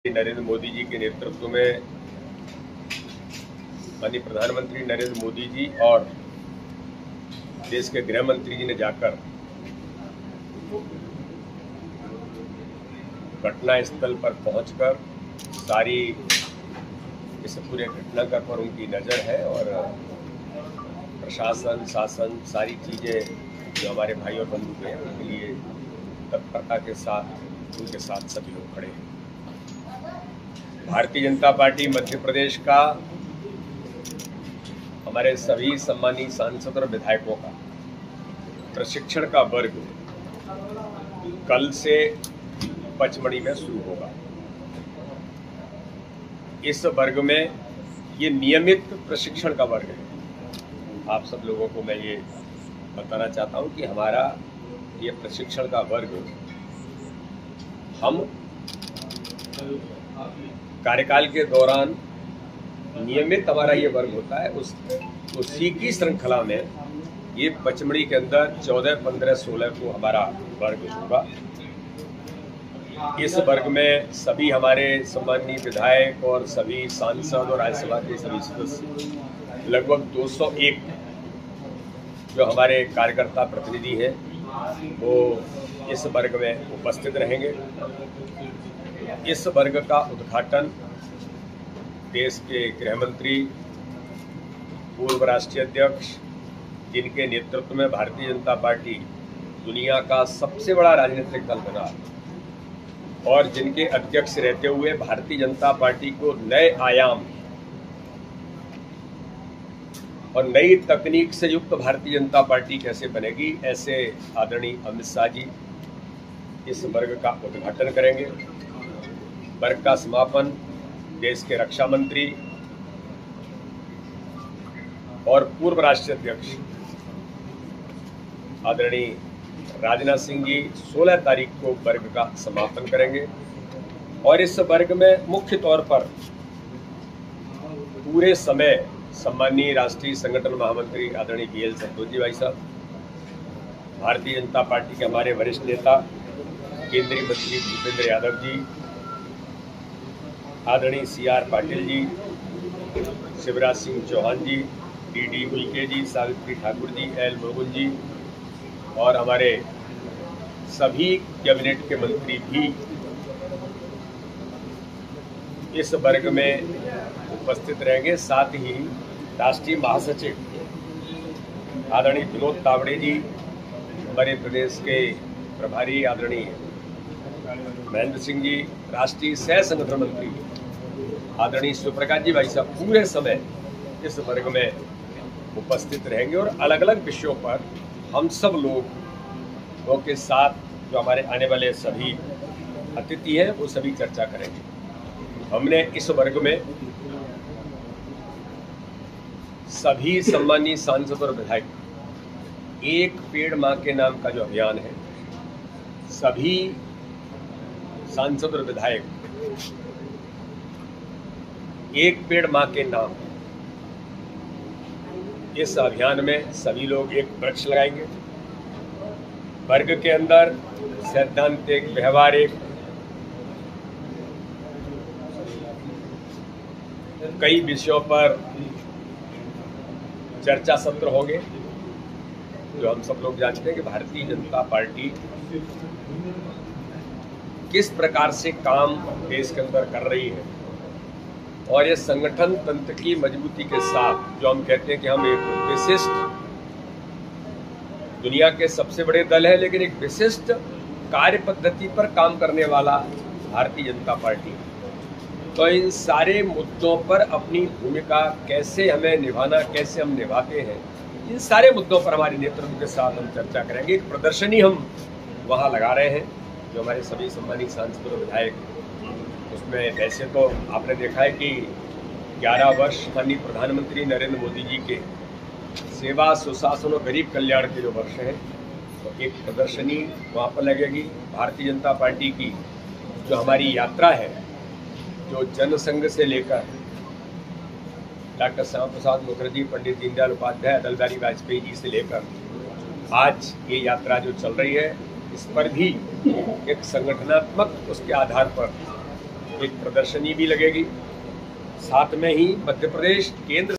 नरेंद्र मोदी जी के नेतृत्व में माननीय प्रधानमंत्री नरेंद्र मोदी जी और देश के गृह मंत्री जी ने जाकर घटना स्थल पर पहुंचकर सारी इस पूरे घटनाक्रम पर उनकी नज़र है और प्रशासन शासन सारी चीज़ें जो हमारे भाई और बंधु हैं उनके लिए तत्परता के साथ उनके साथ सभी लोग खड़े हैं। भारतीय जनता पार्टी मध्य प्रदेश का हमारे सभी सम्मानित सांसद और विधायकों का प्रशिक्षण का वर्ग कल से पचमढ़ी में शुरू होगा। इस वर्ग में ये नियमित प्रशिक्षण का वर्ग है। आप सब लोगों को मैं ये बताना चाहता हूँ कि हमारा ये प्रशिक्षण का वर्ग हम कार्यकाल के दौरान नियमित हमारा ये वर्ग होता है। उसी की श्रृंखला में ये पचमढ़ी के अंदर 14, 15, 16 को हमारा वर्ग होगा। इस वर्ग में सभी हमारे सम्मानीय विधायक और सभी सांसद और राज्यसभा के सभी सदस्य लगभग 201 जो हमारे कार्यकर्ता प्रतिनिधि हैं वो इस वर्ग में उपस्थित रहेंगे। इस वर्ग का उद्घाटन देश के गृह मंत्री पूर्व राष्ट्रीय अध्यक्ष जिनके नेतृत्व में भारतीय जनता पार्टी दुनिया का सबसे बड़ा राजनीतिक दल बना और जिनके अध्यक्ष रहते हुए भारतीय जनता पार्टी को नए आयाम और नई तकनीक से युक्त भारतीय जनता पार्टी कैसे बनेगी, ऐसे आदरणीय अमित शाह जी इस वर्ग का उद्घाटन करेंगे। वर्ग का समापन देश के रक्षा मंत्री और पूर्व राष्ट्रीय अध्यक्ष आदरणीय राजनाथ सिंह जी 16 तारीख को वर्ग का समापन करेंगे। और इस वर्ग में मुख्य तौर पर पूरे समय सम्मानीय राष्ट्रीय संगठन महामंत्री आदरणीय BL संतोष जी भाई साहब, भारतीय जनता पार्टी के हमारे वरिष्ठ नेता केंद्रीय मंत्री भूपेंद्र यादव जी, आदरणीय CR पाटिल जी, शिवराज सिंह चौहान जी, DD उइके जी, सावित्री ठाकुर जी, L मुरुगन जी और हमारे सभी कैबिनेट के मंत्री भी इस वर्ग में उपस्थित रहेंगे। साथ ही राष्ट्रीय महासचिव आदरणीय विनोद तावड़े जी, हमारे प्रदेश के प्रभारी आदरणीय महेंद्र सिंह जी, राष्ट्रीय सह संगठन मंत्री आदरणीय शिवप्रकाश जी भाई साहब पूरे समय इस वर्ग में उपस्थित रहेंगे और अलग अलग विषयों पर हम सब लोगों के साथ जो हमारे आने वाले सभी अतिथि हैं वो सभी चर्चा करेंगे। हमने इस वर्ग में सभी सम्मानीय सांसद और विधायक एक पेड़ मां के नाम का जो अभियान है, सभी सांसद और विधायक एक पेड़ मां के नाम इस अभियान में सभी लोग एक वृक्ष लगाएंगे। वर्ग के अंदर सैद्धांतिक व्यवहारिक कई विषयों पर चर्चा सत्र होंगे। जो हम सब लोग जानते हैं कि भारतीय जनता पार्टी किस प्रकार से काम देश के अंदर कर रही है और ये संगठन तंत्र की मजबूती के साथ जो हम कहते हैं कि हम एक विशिष्ट दुनिया के सबसे बड़े दल है लेकिन एक विशिष्ट कार्य पद्धति पर काम करने वाला भारतीय जनता पार्टी, तो इन सारे मुद्दों पर अपनी भूमिका कैसे हमें निभाना, कैसे हम निभाते हैं, इन सारे मुद्दों पर हमारे नेतृत्व के साथ हम चर्चा करेंगे। एक प्रदर्शनी हम वहाँ लगा रहे हैं जो हमारे सभी सम्मानित सांसद और विधायक, उसमें वैसे तो आपने देखा है कि 11 वर्ष माननीय प्रधानमंत्री नरेंद्र मोदी जी के सेवा सुशासन और गरीब कल्याण के जो वर्ष हैं, तो एक प्रदर्शनी वहाँ पर लगेगी। भारतीय जनता पार्टी की जो हमारी यात्रा है, जो जनसंघ से लेकर डॉक्टर श्यामा प्रसाद मुखर्जी, पंडित दीनदयाल उपाध्याय, अटल बिहारी वाजपेयी जी से लेकर आज ये यात्रा जो चल रही है, इस पर भी एक संगठनात्मक उसके आधार पर एक प्रदर्शनी भी लगेगी। साथ में ही मध्य प्रदेश केंद्र